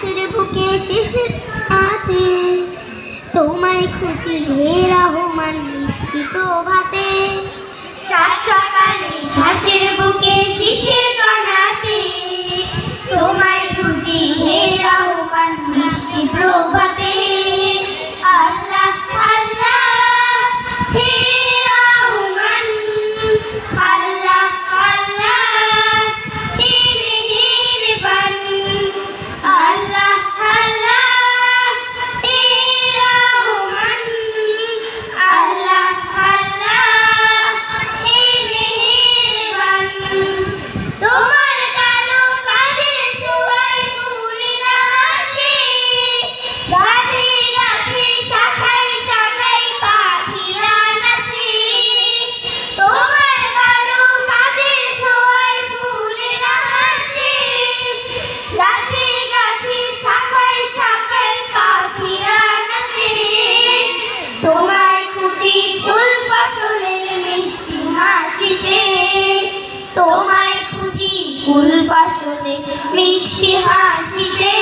ঘাসের বুকে শিশির হাতে, তোমায় খুঁজি হে রহমান মিষ্টি প্রভাতে। সাত সকালে ঘাসের বুকে শিশির কণাতে, তোমায় খুঁজি হে রহমান মিষ্টি প্রভাতে। আল্লাহ আল্লাহ হে রহমান, আল্লাহ আল্লাহ হে মেহেরবান, আল্লাহ আল্লাহ হে রহমান, আল্লাহ আল্লাহ হে মেহেরবান। তোমার কালো কাজের ছোঁয়ায় ফুলের হাসি, গাছে গাছে শাখায় শাখায় পাখিরা নাচে। তোমার কালো কাজের ছোঁয়ায় ফুলের হাসি, গাছে গাছে শাখায় শাখায় পাখিরা নাচে। তোমায় খুঁজি ফুল ফসলের মিষ্টি হাসিতে, তোমায় খুঁজি ফুল ফসলের মিষ্টি হাসিতে।